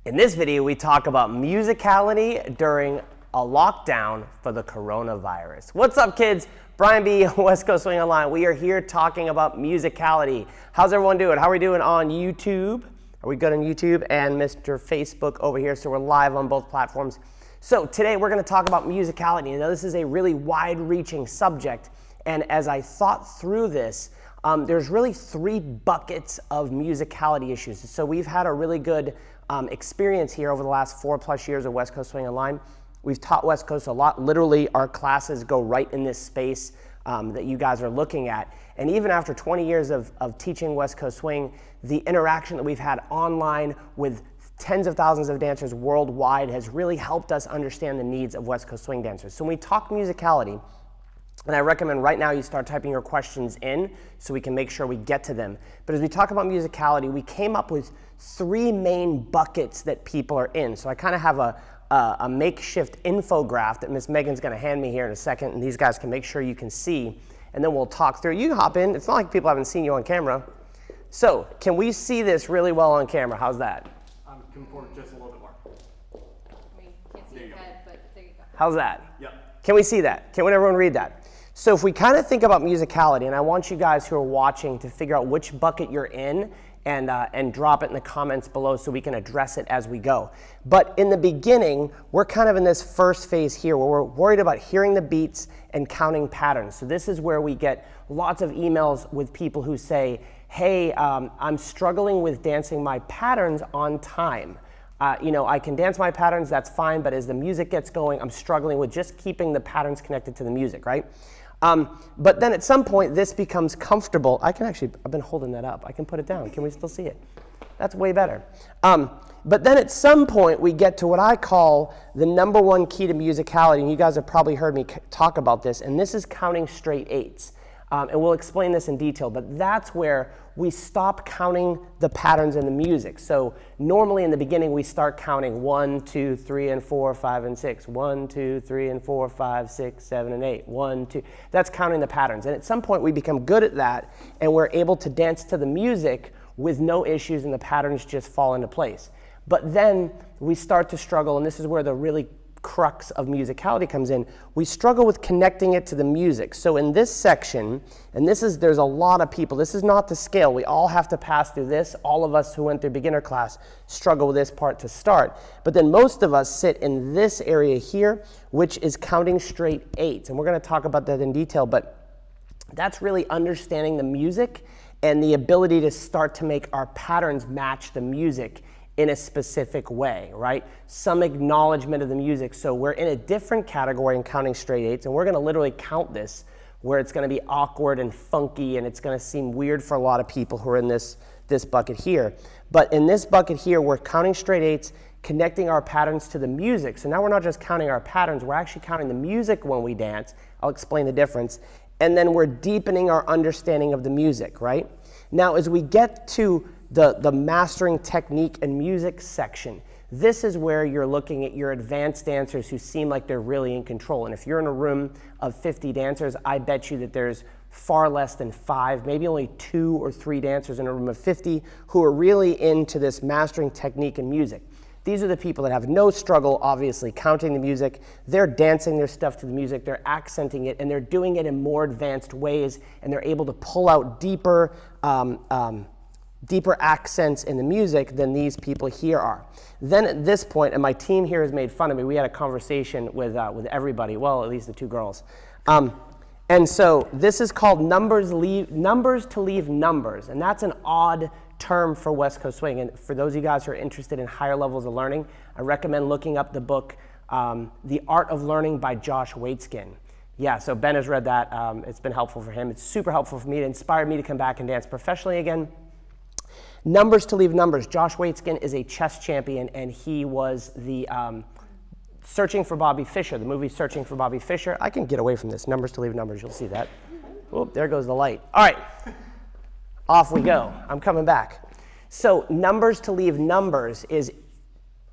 In this video, we talk about musicality during a lockdown for the coronavirus. What's up, kids? Brian B., West Coast Swing Online. We are here talking about musicality. How's everyone doing? How are we doing on YouTube? Are we good on YouTube and Mr. Facebook over here? So we're live on both platforms. So today we're going to talk about musicality. Now, this is a really wide-reaching subject, and as I thought through this, there's really three buckets of musicality issues. So we've had a really good experience here over the last 4+ years of West Coast Swing Online. We've taught West Coast a lot. Literally, our classes go right in this space that you guys are looking at. And even after 20 years of teaching West Coast Swing, the interaction that we've had online with tens of thousands of dancers worldwide has really helped us understand the needs of West Coast Swing dancers. So when we talk musicality, and I recommend right now you start typing your questions in so we can make sure we get to them. But as we talk about musicality, we came up with three main buckets that people are in. So I kind of have a makeshift infograph that Miss Megan's going to hand me here in a second, and these guys can make sure you can see, and then we'll talk through. You can hop in. It's not like people haven't seen you on camera. So can we see this really well on camera? How's that? Come forward just a little bit more. We can't see your head, but there you go. How's that? Yep. Can we see that? Can everyone read that? So if we kind of think about musicality, and I want you guys who are watching to figure out which bucket you're in and drop it in the comments below so we can address it as we go. But in the beginning, we're kind of in this first phase here where we're worried about hearing the beats and counting patterns. So this is where we get lots of emails with people who say, hey, I'm struggling with dancing my patterns on time. I can dance my patterns, that's fine, but as the music gets going, I'm struggling with just keeping the patterns connected to the music, right? But then at some point, this becomes comfortable. I've been holding that up. I can put it down. Can we still see it? That's way better. But then at some point, we get to what I call the number one key to musicality, and you guys have probably heard me talk about this, and this is counting straight eights. And we'll explain this in detail, but that's where we stop counting the patterns in the music. So normally in the beginning, we start counting 1, 2, 3, and 4, 5, and 6. 1, 2, 3, and 4, 5, 6, 7, and 8. 1, 2. That's counting the patterns. And at some point, we become good at that, and we're able to dance to the music with no issues, and the patterns just fall into place. But then we start to struggle, and this is where the really crux of musicality comes in. We struggle with connecting it to the music. So in this section, and there's a lot of people, this is not the scale. We all have to pass through this. All of us who went through beginner class struggle with this part to start. But then most of us sit in this area here, which is counting straight eights. And we're going to talk about that in detail, but that's really understanding the music and the ability to start to make our patterns match the music in a specific way, right? Some acknowledgement of the music. So we're in a different category in counting straight eights, and we're gonna literally count this where it's gonna be awkward and funky, and it's gonna seem weird for a lot of people who are in this bucket here. But in this bucket here, we're counting straight eights, connecting our patterns to the music. So now we're not just counting our patterns, we're actually counting the music when we dance. I'll explain the difference. And then we're deepening our understanding of the music, right? Now, as we get to the mastering technique and music section, this is where you're looking at your advanced dancers who seem like they're really in control. And if you're in a room of 50 dancers, I bet you that there's far less than 5, maybe only 2 or 3 dancers in a room of 50 who are really into this mastering technique and music. These are the people that have no struggle, obviously, counting the music. They're dancing their stuff to the music, they're accenting it, and they're doing it in more advanced ways, and they're able to pull out deeper accents in the music than these people here are. Then at this point, and my team here has made fun of me, we had a conversation with everybody, well, at least the 2 girls. And so this is called numbers to leave numbers, and that's an odd term for West Coast Swing. And for those of you guys who are interested in higher levels of learning, I recommend looking up the book, The Art of Learning by Josh Waitzkin. Yeah, so Ben has read that. It's been helpful for him. It's super helpful for me. It inspired me to come back and dance professionally again. Numbers to leave numbers. Josh Waitzkin is a chess champion, and he was the Searching for Bobby Fischer, the movie Searching for Bobby Fischer. I can get away from this. Numbers to leave numbers. You'll see that. Whoop, there goes the light. All right, off we go. I'm coming back. So numbers to leave numbers is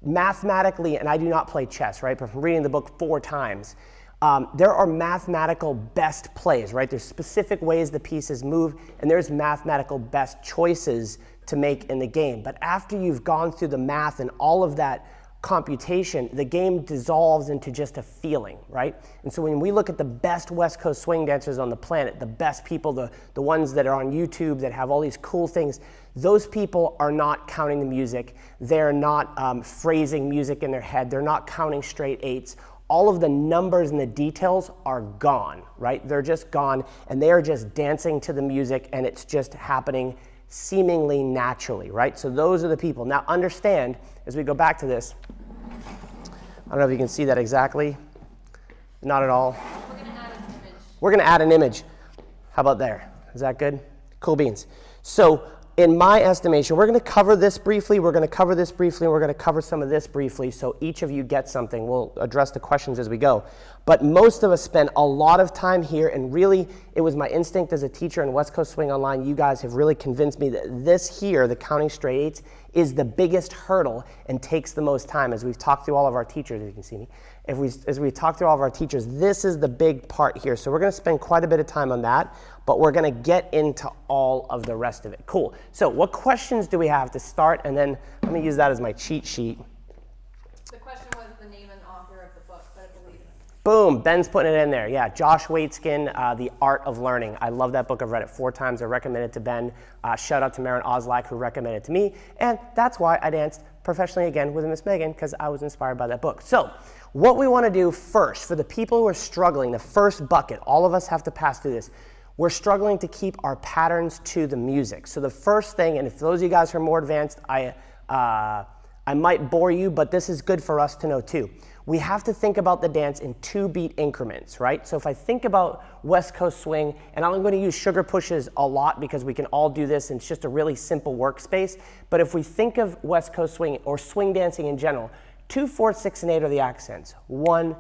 mathematically, and I do not play chess, right? But from reading the book 4 times, there are mathematical best plays, right? There's specific ways the pieces move, and there's mathematical best choices to make in the game. But after you've gone through the math and all of that computation, the game dissolves into just a feeling, right? And so when we look at the best West Coast swing dancers on the planet, the best people, the ones that are on YouTube that have all these cool things, those people are not counting the music. They're not phrasing music in their head. They're not counting straight eights. All of the numbers and the details are gone, right? They're just gone, and they are just dancing to the music, and it's just happening seemingly naturally, right? So those are the people. Now understand, as we go back to this, I don't know if you can see that exactly. Not at all. We're gonna add an image. We're gonna add an image. How about there? Is that good? Cool beans. So in my estimation, we're gonna cover this briefly, we're gonna cover this briefly, and we're gonna cover some of this briefly, so each of you gets something. We'll address the questions as we go. But most of us spend a lot of time here, and really, it was my instinct as a teacher in West Coast Swing Online. You guys have really convinced me that this here, the counting straight eights, is the biggest hurdle and takes the most time. As we've talked through all of our teachers, if you can see me, as we talk through all of our teachers, this is the big part here. So we're gonna spend quite a bit of time on that, but we're gonna get into all of the rest of it. Cool. So what questions do we have to start? And then let me use that as my cheat sheet. The question was the name and author of the book, but I believe Boom, Ben's putting it in there. Yeah, Josh Waitzkin, The Art of Learning. I love that book. I've read it 4 times. I recommend it to Ben. Shout out to Marin Oslak, who recommended it to me. And that's why I danced professionally again with Miss Megan, because I was inspired by that book. So what we want to do first, for the people who are struggling, the first bucket, all of us have to pass through this. We're struggling to keep our patterns to the music. So the first thing, and if those of you guys who are more advanced, I might bore you, but this is good for us to know too. We have to think about the dance in 2-beat increments, right? So if I think about West Coast Swing, and I'm going to use sugar pushes a lot because we can all do this and it's just a really simple workspace. But if we think of West Coast Swing or swing dancing in general, 2, 4, 6, and 8 are the accents. 1,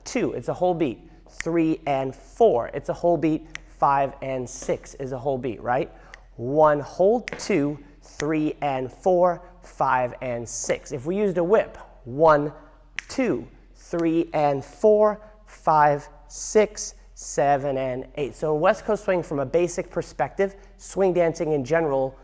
2, it's a whole beat. 3 and 4, it's a whole beat. 5 and 6 is a whole beat, right? 1, hold, 2, 3 and 4, 5 and 6. If we used a whip, 1, 2, 3 and 4, 5, 6, 7 and 8. So in West Coast Swing, from a basic perspective, swing dancing in general,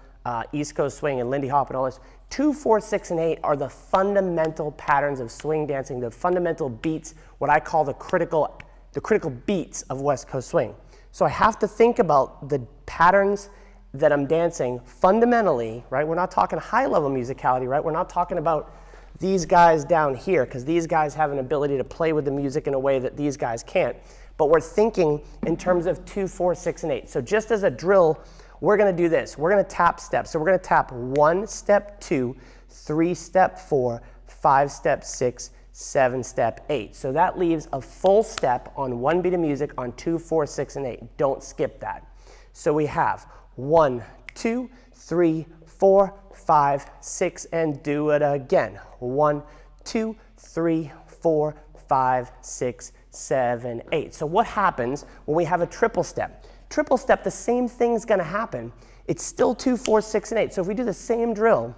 East Coast Swing and Lindy Hop and all this, 2, 4, 6, and 8 are the fundamental patterns of swing dancing, the fundamental beats, what I call the critical beats of West Coast Swing. So I have to think about the patterns that I'm dancing fundamentally, right? We're not talking high-level musicality, right? We're not talking about these guys down here, because these guys have an ability to play with the music in a way that these guys can't. But we're thinking in terms of 2, 4, 6, and 8. So just as a drill, we're going to do this. We're going to tap steps. So we're going to tap 1 step 2, 3 step 4, 5 step 6, 7 step 8. So that leaves a full step on 1 beat of music on 2, 4, 6, and 8. Don't skip that. So we have 1, 2, 3, 4, 5, 6, and do it again. 1, 2, 3, 4, 5, 6, 7, 8. So what happens when we have a triple step? Triple step, the same thing's going to happen. It's still 2, 4, 6, and 8. So if we do the same drill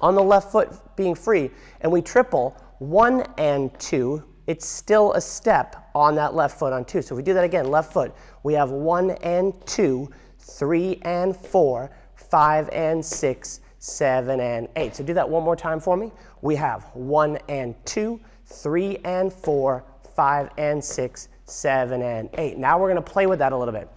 on the left foot being free, and we triple 1 and 2, it's still a step on that left foot on 2. So if we do that again, left foot, we have 1 and 2, 3 and 4, 5 and 6, 7 and 8. So do that one more time for me. We have 1 and 2, 3 and 4, 5 and 6, 7 and 8. Now we're going to play with that a little bit.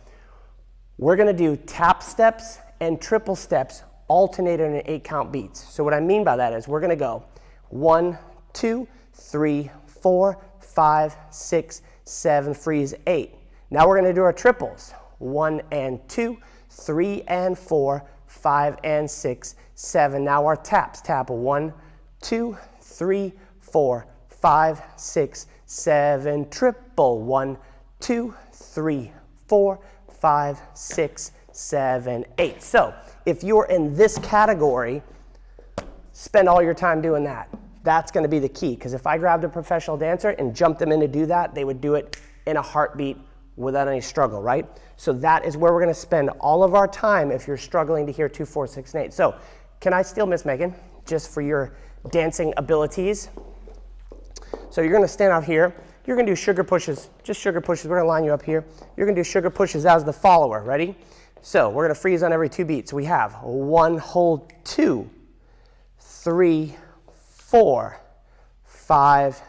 We're going to do tap steps and triple steps alternated in 8-count beats. So what I mean by that is we're going to go 1, 2, 3, 4, 5, 6, 7, freeze, 8. Now we're going to do our triples. 1 and 2, 3 and 4, 5 and 6, 7. Now our taps. Tap 1, 2, 3, 4, 5, 6, 7. Triple. 1, 2, 3, 4, 5, 6, 7, 8. So if you're in this category, spend all your time doing that. That's going to be the key, because if I grabbed a professional dancer and jumped them in to do that, they would do it in a heartbeat without any struggle, right? So that is where we're going to spend all of our time if you're struggling to hear 2, 4, 6, and 8. So can I steal Miss Megan just for your dancing abilities? So you're going to stand out here. You're going to do sugar pushes, just sugar pushes. We're going to line you up here. You're going to do sugar pushes as the follower. Ready? So we're going to freeze on every 2 beats. We have 1, hold 2, 3, 4, 5,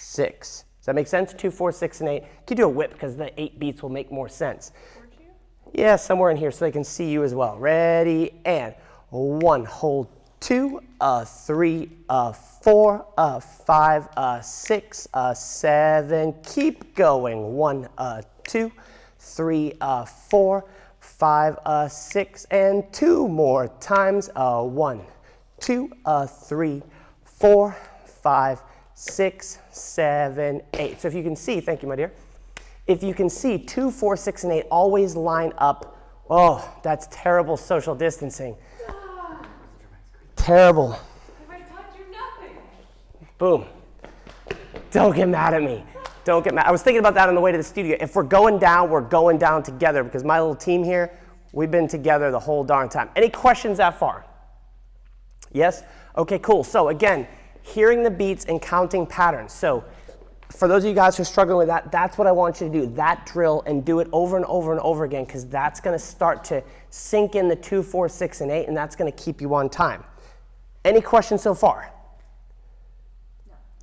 6. Does that make sense? 2, 4, 6, and 8. You can do a whip because the 8 beats will make more sense. Yeah, somewhere in here so they can see you as well. Ready, and 1, hold 2, 3, 4, 5, 6, 7. Keep going. 1, 2, 3, 4, 5, 6, and 2 more times. 1, 2, 3, 4, 5, 6, 7, 8. So if you can see, thank you, my dear. If you can see 2, 4, 6, and 8 always line up. Oh, that's terrible social distancing. Terrible. If I taught you nothing. Boom. Don't get mad at me. Don't get mad. I was thinking about that on the way to the studio. If we're going down together because my little team here, we've been together the whole darn time. Any questions that far? Yes? Okay, cool. So again, hearing the beats and counting patterns. So for those of you guys who are struggling with that, that's what I want you to do, that drill, and do it over and over and over again, because that's going to start to sink in the 2, 4, 6, and 8, and that's going to keep you on time. Any questions so far?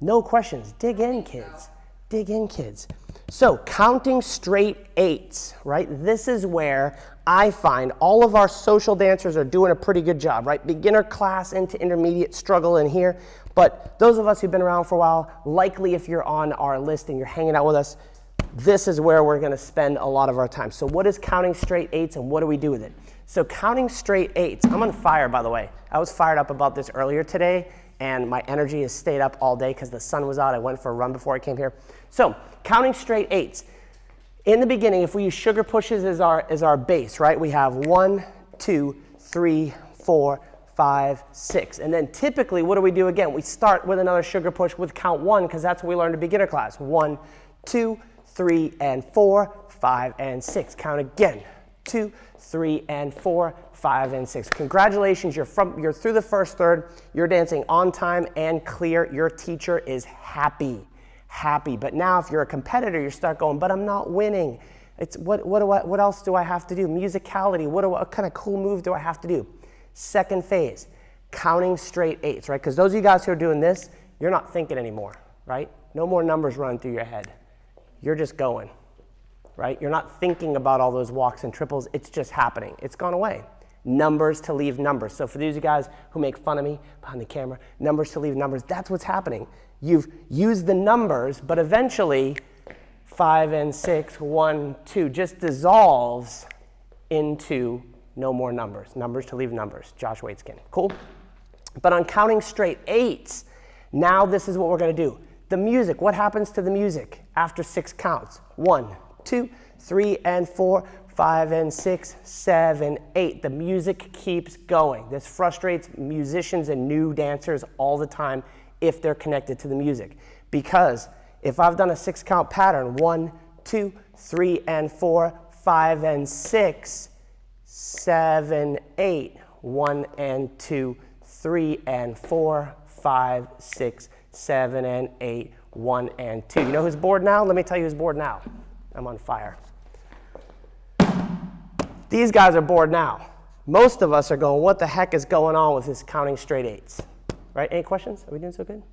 No questions. Dig in, kids. Dig in, kids. So counting straight 8s, right? This is where I find all of our social dancers are doing a pretty good job, right? Beginner class into intermediate struggle in here. But those of us who've been around for a while, likely if you're on our list and you're hanging out with us, this is where we're going to spend a lot of our time. So what is counting straight 8s and what do we do with it? So counting straight 8s, I'm on fire, by the way. I was fired up about this earlier today, and my energy has stayed up all day because the sun was out. I went for a run before I came here. So counting straight 8s. In the beginning, if we use sugar pushes as our base, right? We have 1, 2, 3, 4, 5, 6. And then typically, what do we do again? We start with another sugar push with count 1 because that's what we learned in beginner class. 1, 2, 3, and 4, 5, and 6. Count again. 2, 3, and 4, 5, and 6. Congratulations, you're through the first third. You're dancing on time and clear. Your teacher is happy. But now if you're a competitor, you start going, but I'm not winning. It's what else do I have to do? Musicality, what kind of cool move do I have to do? Second phase, counting straight 8s, right? Because those of you guys who are doing this, you're not thinking anymore, right? No more numbers running through your head. You're just going, right? You're not thinking about all those walks and triples. It's just happening. It's gone away. Numbers to leave numbers. So for these of you guys who make fun of me behind the camera, numbers to leave numbers, that's what's happening. You've used the numbers, but eventually 5 and 6, 1, 2 just dissolves into no more numbers. Numbers to leave numbers. Josh Waitskin. Cool? But on counting straight 8s, now this is what we're going to do. The music, what happens to the music after 6 counts? 1, 2, 3, and 4, 5, and 6, 7, 8. The music keeps going. This frustrates musicians and new dancers all the time if they're connected to the music. Because if I've done a 6-count pattern, 1, 2, 3, and 4, 5, and 6, 7, 8, 1, and 2, 3, and 4, 5, 6, 7, and 8, 1, and 2. You know who's bored now? Let me tell you who's bored now. I'm on fire. These guys are bored now. Most of us are going, what the heck is going on with this counting straight 8s? Right? Any questions? Are we doing so good?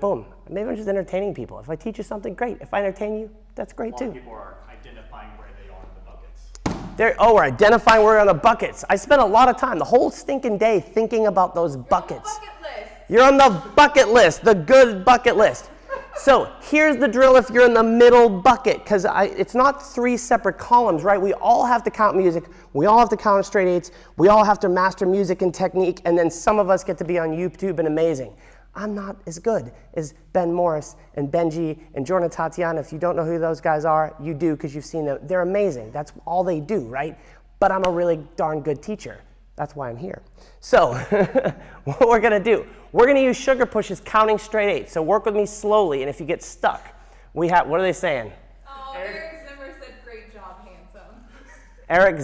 Boom. Maybe I'm just entertaining people. If I teach you something, great. If I entertain you, that's great too. A lot of people are identifying where they are in the buckets. We're identifying where we're on the buckets. I spent a lot of time, the whole stinking day, thinking about those buckets. You're on the bucket list, the good bucket list. So here's the drill if you're in the middle bucket, because it's not 3 separate columns, right? We all have to count music. We all have to count straight 8s. We all have to master music and technique, and then some of us get to be on YouTube and amazing. I'm not as good as Ben Morris and Benji and Jordan Tatiana. If you don't know who those guys are, you do because you've seen them. They're amazing. That's all they do, right? But I'm a really darn good teacher. That's why I'm here. So what we're going to do, we're going to use sugar pushes counting straight 8s. So work with me slowly, and if you get stuck, what are they saying? Oh, Eric Zimmer said, great job, handsome. Eric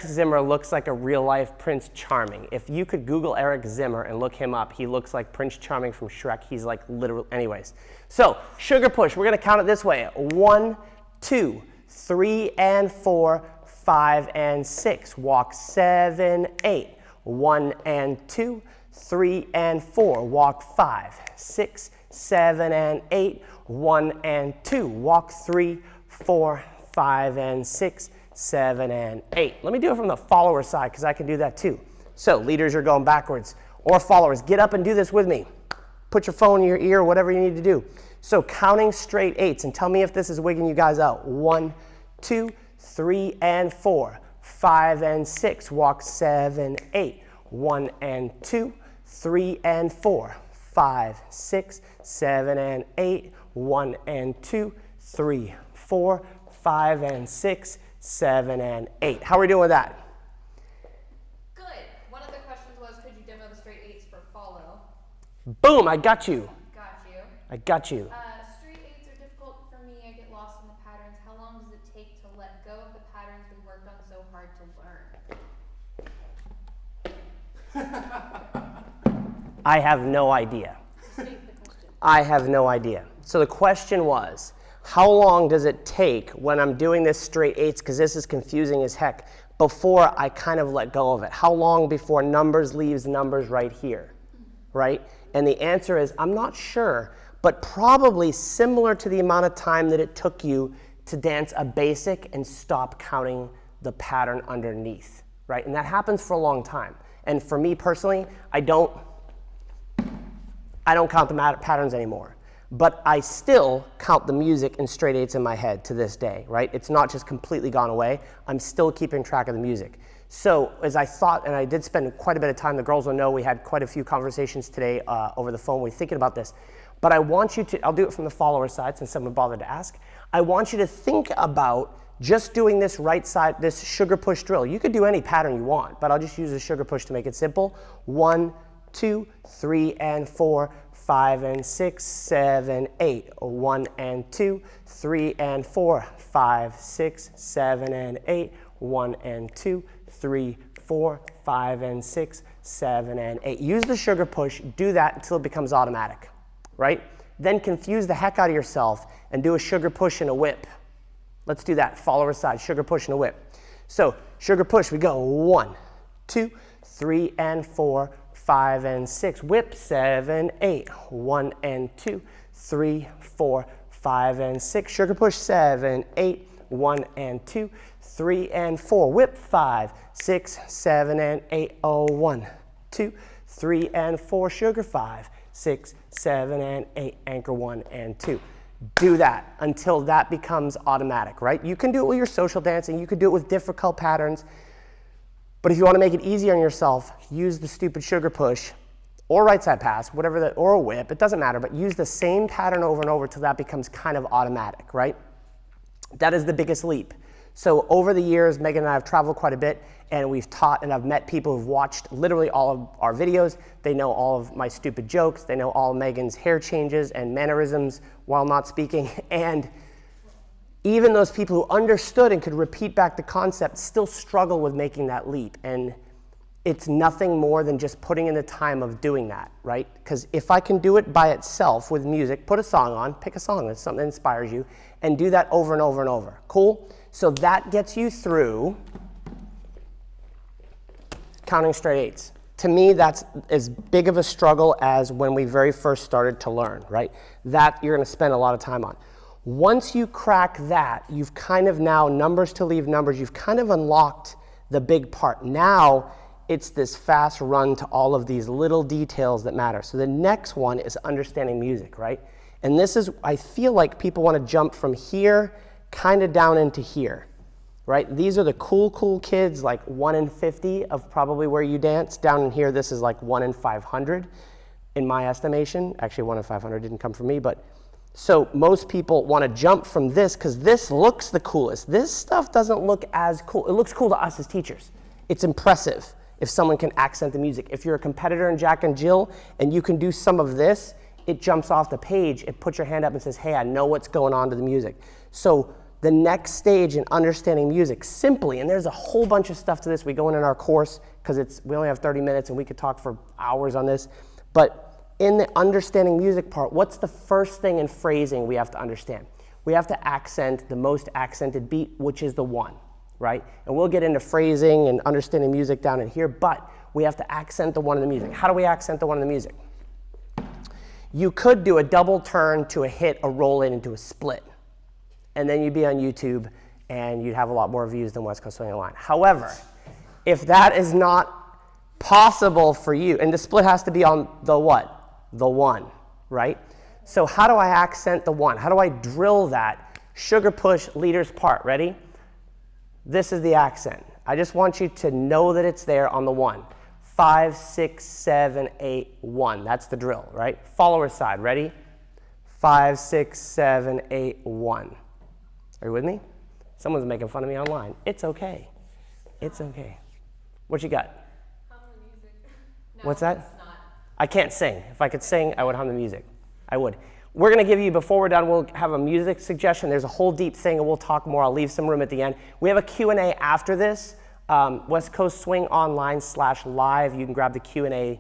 Zimmer looks like a real-life Prince Charming. If you could Google Eric Zimmer and look him up, he looks like Prince Charming from Shrek. He's like literal. Anyways, so sugar push. We're going to count it this way: 1, 2, 3, and 4, 5 and 6. Walk 7, 8. 1 and 2, 3 and 4. Walk 5, 6, 7 and 8. 1 and 2. Walk 3, 4, 5 and 6, 7 and 8. Let me do it from the follower side because I can do that too. So leaders are going backwards, or followers, get up and do this with me. Put your phone in your ear, whatever you need to do. So counting straight 8s, and tell me if this is wigging you guys out. 1, 2, 3 and 4. 5 and 6. Walk 7, 8. 1 and 2, 3 and 4. 5, 6, 7 and 8. 1 and 2, 3, 4, 5 and 6, 7 and 8. How are we doing with that? Good. One of the questions was, could you demo the straight 8s for follow? Boom, I got you. Got you. I got you. Straight 8s are difficult for me. I get lost in the patterns. How long does it take to let go of the patterns we worked on so hard to learn? I have no idea. I have no idea. So the question was, how long does it take when I'm doing this straight 8s, because this is confusing as heck, before I kind of let go of it? How long before numbers leaves numbers right here, right? And the answer is, I'm not sure, but probably similar to the amount of time that it took you to dance a basic and stop counting the pattern underneath, right? And that happens for a long time. And for me personally, I don't count the patterns anymore. But I still count the music in straight 8s in my head to this day, right? It's not just completely gone away. I'm still keeping track of the music. So as I thought, and I did spend quite a bit of time, the girls will know we had quite a few conversations today over the phone. We're thinking about this. But I want you to, I'll do it from the follower side since someone bothered to ask. I want you to think about just doing this right side, this sugar push drill. You could do any pattern you want, but I'll just use the sugar push to make it simple. 1, 2, 3 and 4. 5 and 6, 7, 8. 1 and 2, 3 and 4. 5, 6, 7 and 8. 1 and 2, 3, 4, 5 and 6, 7 and 8. Use the sugar push. Do that until it becomes automatic, right? Then confuse the heck out of yourself and do a sugar push and a whip. Let's do that. Follower side, sugar push and a whip. So sugar push, we go 1, 2, 3 and 4. 5 and 6, whip 7, 8, 1 and 2, 3, 4, 5 and 6, sugar push 7, 8, 1 and 2, 3 and 4, whip 5, 6, 7 and 8, 1, 2, 3 and 4, sugar 5, 6, 7 and 8, anchor 1 and 2. Do that until that becomes automatic, right? You can do it with your social dancing, you could do it with difficult patterns. But if you want to make it easier on yourself, use the stupid sugar push or right side pass, whatever that, or a whip, it doesn't matter, but use the same pattern over and over till that becomes kind of automatic, right? That is the biggest leap. So over the years, Megan and I have traveled quite a bit, and we've taught, and I've met people who've watched literally all of our videos. They know all of my stupid jokes. They know all of Megan's hair changes and mannerisms while not speaking. And even those people who understood and could repeat back the concept still struggle with making that leap. And it's nothing more than just putting in the time of doing that, right? Because if I can do it by itself with music, put a song on, pick a song that's something that inspires you, and do that over and over and over. Cool? So that gets you through counting straight 8s. To me, that's as big of a struggle as when we very first started to learn, right? That you're going to spend a lot of time on. Once you crack that, you've kind of now, numbers to leave numbers, you've kind of unlocked the big part. Now, it's this fast run to all of these little details that matter. So the next one is understanding music, right? And this is, I feel like people want to jump from here kind of down into here, right? These are the cool kids, like 1 in 50 of probably where you dance. Down in here, this is like 1 in 500 in my estimation. Actually, 1 in 500 didn't come from me, but so most people want to jump from this because this looks the coolest. This stuff doesn't look as cool. It looks cool to us as teachers. It's impressive if someone can accent the music. If you're a competitor in Jack and Jill and you can do some of this, it jumps off the page. It puts your hand up and says, hey, I know what's going on to the music. So the next stage in understanding music simply, and there's a whole bunch of stuff to this. We go in our course because we only have 30 minutes and we could talk for hours on this. But in the understanding music part, what's the first thing in phrasing we have to understand? We have to accent the most accented beat, which is the 1. right? And we'll get into phrasing and understanding music down in here, but we have to accent the one in the music. How do we accent the one in the music? You could do a double turn to a hit, a roll in, into a split. And then you'd be on YouTube and you'd have a lot more views than West Coast Swing Online. However, if that is not possible for you, and the split has to be on the what? The one, right? So how do I accent the one? How do I drill that? Sugar push, leader's part. Ready? This is the accent. I just want you to know that it's there on the one. 5, 6, 7, 8, 1. That's the drill, right? Follower side. Ready? 5, 6, 7, 8, 1. Are you with me? Someone's making fun of me online. It's okay. It's okay. What you got? Hum the music. No, What's that? it's not. I can't sing. If I could sing, I would hum the music. I would. We're going to give you, before we're done, we'll have a music suggestion. There's a whole deep thing, and we'll talk more. I'll leave some room at the end. We have a Q&A after this. West Coast Swing Online /live. You can grab the Q&A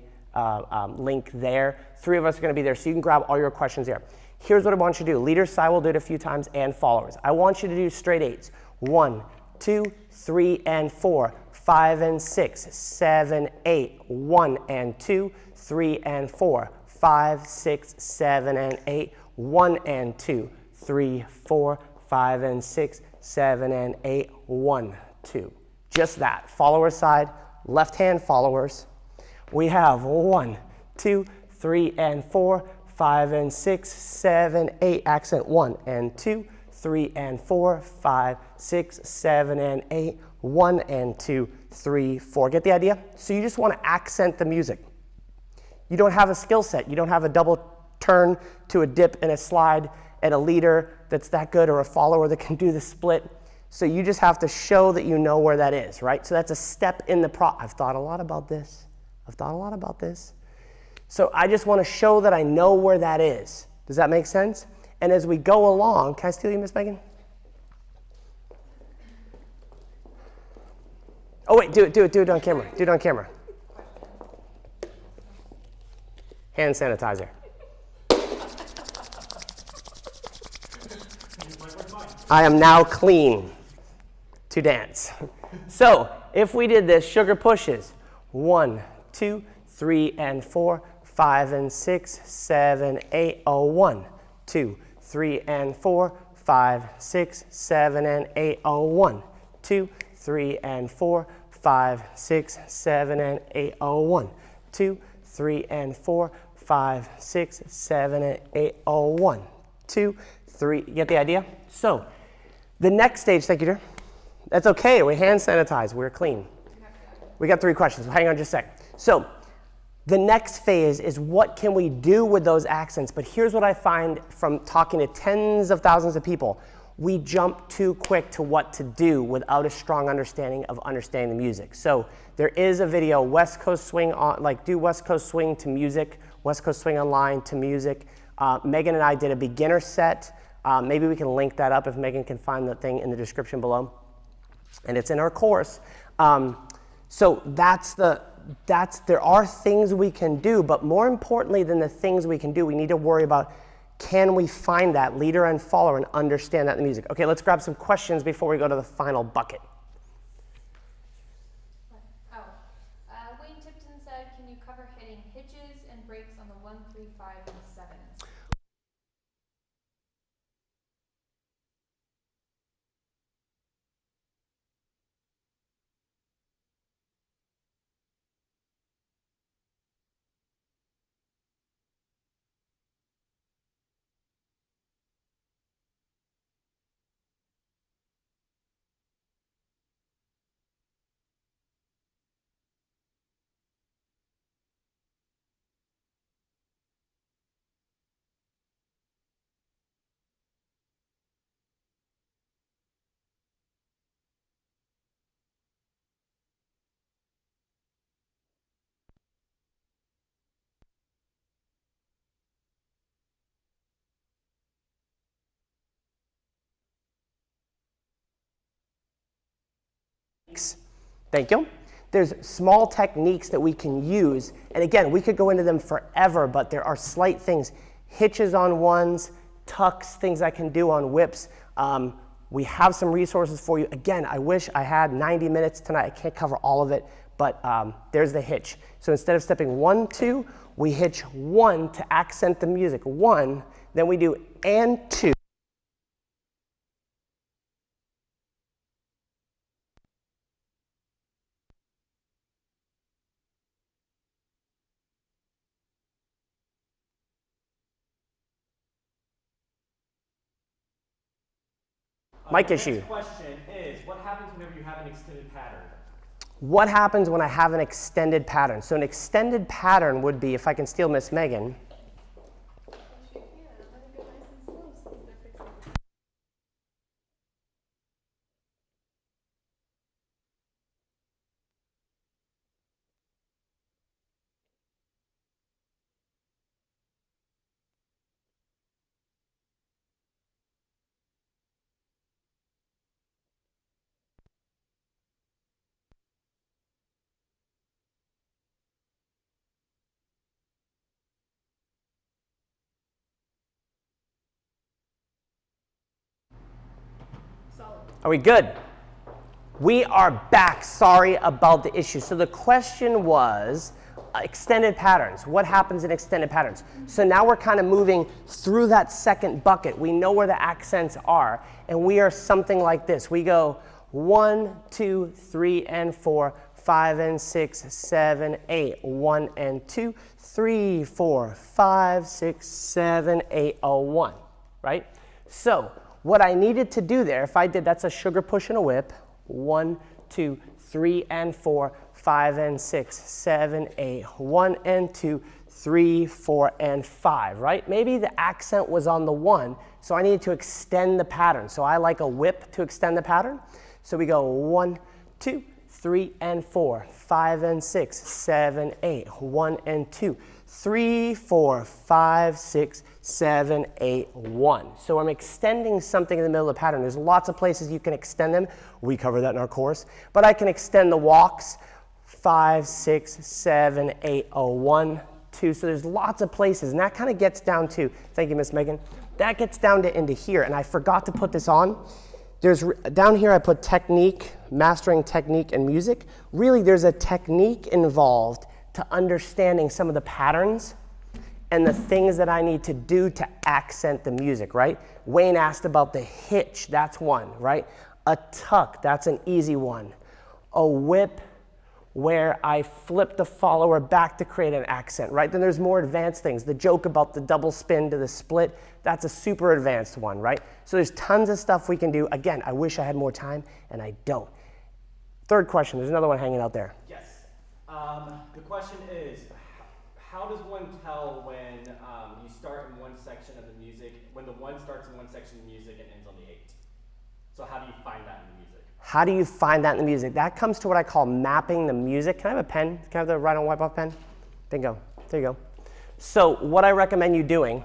link there. 3 of us are going to be there, so you can grab all your questions there. Here's what I want you to do. Leader side, we'll do it a few times, and followers. I want you to do straight 8s. 1, 2, 3, and 4. 5 and 6, 7, 8. 1 and 2, 3 and 4. 5, 6, 7, and 8. 1 and 2, 3, 4. 5 and 6, 7, and 8. 1, 2. Just that. Follower side, left hand followers. We have 1, 2, 3, and 4. 5 and 6, 7, 8. Accent 1 and 2, 3 and 4. 5, 6, 7, and 8. 1 and 2, 3, 4. Get the idea? So you just want to accent the music. You don't have a skill set. You don't have a double turn to a dip and a slide and a leader that's that good, or a follower that can do the split. So you just have to show that you know where that is, right? So that's a step in the I've thought a lot about this. I've thought a lot about this. So I just want to show that I know where that is. Does that make sense? And as we go along, can I steal you, Miss Megan? Oh wait, do it on camera. Do it on camera. Hand sanitizer. I am now clean to dance. So if we did this, sugar pushes. 1, 2, 3, and 4. 5 and 6, 7, 8. 1, 2, 3, and 4. 5, 6, 7, and 8. 1, 2, 3, and 4. 5, 6, 7, and 8. 1, 2, 3, and 4. 5, 6, 7, and 8. 1, 2, 3. You get the idea? So the next stage, thank you, dear. That's okay. We hand sanitize. We're clean. We got 3 questions. Hang on just a sec. So the next phase is, what can we do with those accents? But here's what I find from talking to tens of thousands of people. We jump too quick to what to do without a strong understanding of understanding the music. So there is a video, West Coast Swing, do West Coast Swing to music, West Coast Swing Online to music. Megan and I did a beginner set. Maybe we can link that up if Megan can find the thing in the description below. And it's in our course. So there are things we can do, but more importantly than the things we can do, we need to worry about, can we find that leader and follower and understand that in the music? Okay, let's grab some questions before we go to the final bucket. Wayne Tipton said, can you cover hitting hitches and breaks on the 1, 3, 5, and 7? Thank you. There's small techniques that we can use, and again, we could go into them forever, but there are slight things. Hitches on ones, tucks, things I can do on whips. We have some resources for you. Again, I wish I had 90 minutes tonight. I can't cover all of it, but there's the hitch. So instead of stepping 1, 2, we hitch 1 to accent the music. 1, then we do and 2. Mic issue. The next question is, what happens whenever you have an extended pattern? What happens when I have an extended pattern? So an extended pattern would be, if I can steal Miss Megan. Are we good? We are back. Sorry about the issue. So the question was extended patterns. What happens in extended patterns? So now we're kind of moving through that second bucket. We know where the accents are, and we are something like this. We go 1, 2, 3, and 4, 5 and 6, 7, 8. 1 and 2, 3, 4, 5, 6, 7, 8, 1. Right? So what I needed to do there, if I did, that's a sugar push and a whip. 1, 2, 3, and 4, 5 and 6, 7, 8. 1 and 2, 3, 4, and 5, right? Maybe the accent was on the 1, so I needed to extend the pattern. So I like a whip to extend the pattern. So we go 1, 2, 3, and 4, 5 and 6, 7, 8. 1 and 2, 3, 4, 5, 6, 7, 8, 1. So I'm extending something in the middle of the pattern. There's lots of places you can extend them. We cover that in our course. But I can extend the walks 5, 6, 7, 8, 1, 2. So there's lots of places. And that kind of gets down to, thank you, Miss Megan, that gets down to into here. And I forgot to put this on. Down here I put technique, mastering technique and music. Really there's a technique involved to understanding some of the patterns and the things that I need to do to accent the music, right? Wayne asked about the hitch, that's one, right? A tuck, that's an easy one. A whip, where I flip the follower back to create an accent, right? Then there's more advanced things. The joke about the double spin to the split, that's a super advanced one, right? So there's tons of stuff we can do. Again, I wish I had more time, and I don't. Third question, there's another one hanging out there. Yes. The question is, how does one tell when you start in one section of the music, when the 1 starts in one section of the music and ends on the 8? So how do you find that in the music? How do you find that in the music? That comes to what I call mapping the music. Can I have a pen? Can I have the write on wipe off pen? Bingo. There you go. So what I recommend you doing,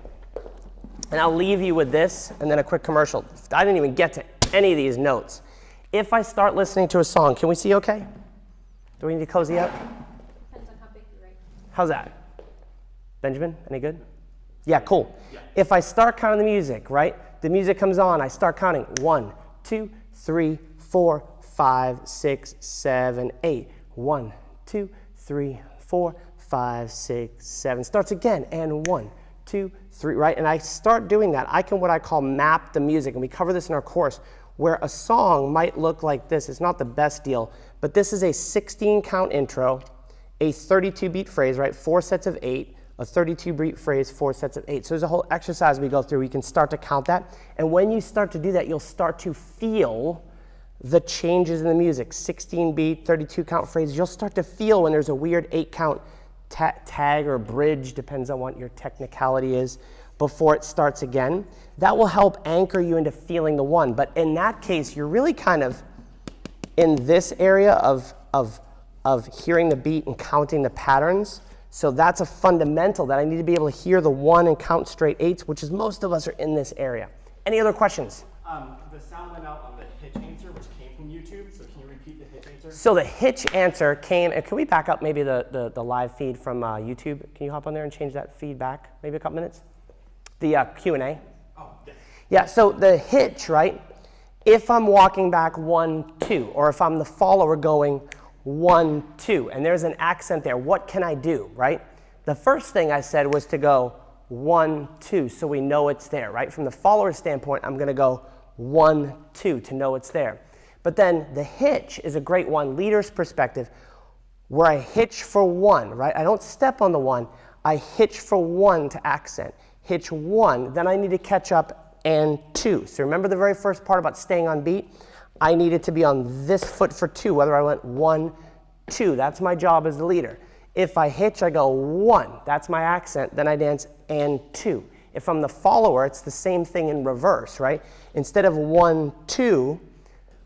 and I'll leave you with this and then a quick commercial. I didn't even get to any of these notes. If I start listening to a song, can we see okay? Do we need to cozy up? Depends on how big you write. How's that? Benjamin, any good? Yeah, cool. Yeah. If I start counting the music, right? The music comes on, I start counting 1, 2, 3, 4, 5, 6, 7, 8. 1, 2, 3, 4, 5, 6, 7. Starts again, and 1, 2, 3, right? And I start doing that. I can what I call map the music, and we cover this in our course, where a song might look like this. It's not the best deal, but this is a 16 count intro, a 32 beat phrase, right? 4 sets of 8, a 32 beat phrase, 4 sets of 8. So there's a whole exercise we go through. We can start to count that. And when you start to do that, you'll start to feel the changes in the music. 16 beat, 32 count phrases. You'll start to feel when there's a weird 8 count tag or bridge, depends on what your technicality is, before it starts again. That will help anchor you into feeling the 1. But in that case, you're really kind of in this area of hearing the beat and counting the patterns. So that's a fundamental that I need to be able to hear the 1 and count straight 8s, which is most of us are in this area. Any other questions? The sound went out on the hitch answer, which came from YouTube. So can you repeat the hitch answer? So the hitch answer came, and can we back up maybe the live feed from YouTube? Can you hop on there and change that feed back, maybe a couple minutes? The Q&A. Oh, yes. Yeah, so the hitch, right, if I'm walking back 1, 2, or if I'm the follower going 1, 2, and there's an accent there, what can I do, right? The first thing I said was to go 1, 2, so we know it's there, right? From the follower standpoint, I'm going to go 1, 2 to know it's there. But then the hitch is a great one, leader's perspective, where I hitch for 1, right? I don't step on the 1, I hitch for 1 to accent. Hitch 1, then I need to catch up and 2. So remember the very first part about staying on beat? I needed to be on this foot for 2, whether I went 1, 2. That's my job as the leader. If I hitch, I go 1. That's my accent. Then I dance and 2. If I'm the follower, it's the same thing in reverse, right? Instead of 1, 2,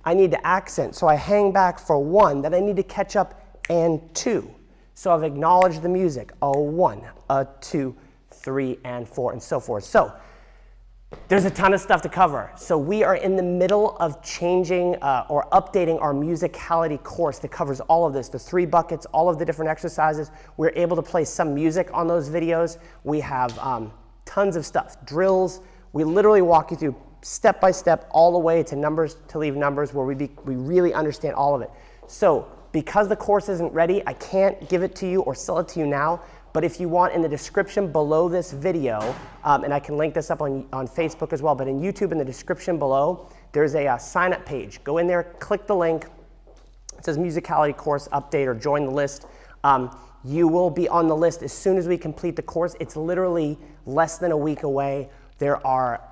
I need to accent. So I hang back for 1. Then I need to catch up and 2. So I've acknowledged the music. A 1, a 2, 3, and 4, and so forth. So there's a ton of stuff to cover. So we are in the middle of changing or updating our musicality course that covers all of this, the 3 buckets, all of the different exercises. We're able to play some music on those videos. We have tons of stuff, drills. We literally walk you through step by step all the way to numbers to leave numbers where we really understand all of it. So because the course isn't ready, I can't give it to you or sell it to you now. But if you want, in the description below this video, and I can link this up on Facebook as well, but in YouTube in the description below, there's a sign up page. Go in there, click the link. It says Musicality Course Update or join the list. You will be on the list as soon as we complete the course. It's literally less than a week away. There are,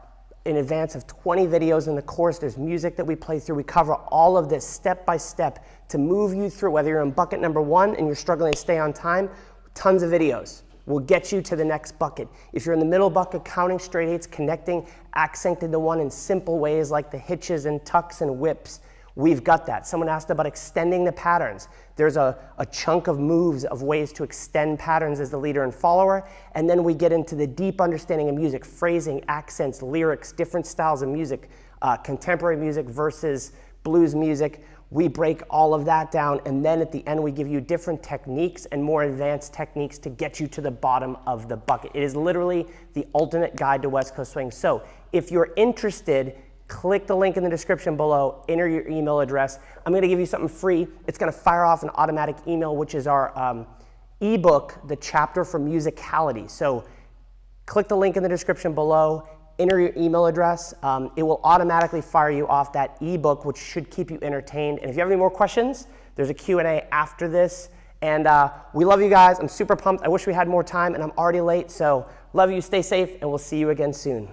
in advance of 20 videos in the course, there's music that we play through. We cover all of this step by step to move you through, whether you're in bucket number 1 and you're struggling to stay on time. Tons of videos will get you to the next bucket. If you're in the middle bucket, counting straight 8s, connecting accented to 1 in simple ways like the hitches and tucks and whips, we've got that. Someone asked about extending the patterns. There's a chunk of moves of ways to extend patterns as the leader and follower, and then we get into the deep understanding of music, phrasing, accents, lyrics, different styles of music, contemporary music versus blues music. We break all of that down, and then at the end we give you different techniques and more advanced techniques to get you to the bottom of the bucket. It is literally the ultimate guide to West Coast Swing. So if you're interested, click the link in the description below, enter your email address. I'm going to give you something free. It's going to fire off an automatic email, which is our ebook, The Chapter for Musicality. So click the link in the description below, enter your email address. It will automatically fire you off that ebook, which should keep you entertained. And if you have any more questions, there's a Q&A after this. And we love you guys. I'm super pumped. I wish we had more time, and I'm already late. So love you, stay safe, and we'll see you again soon.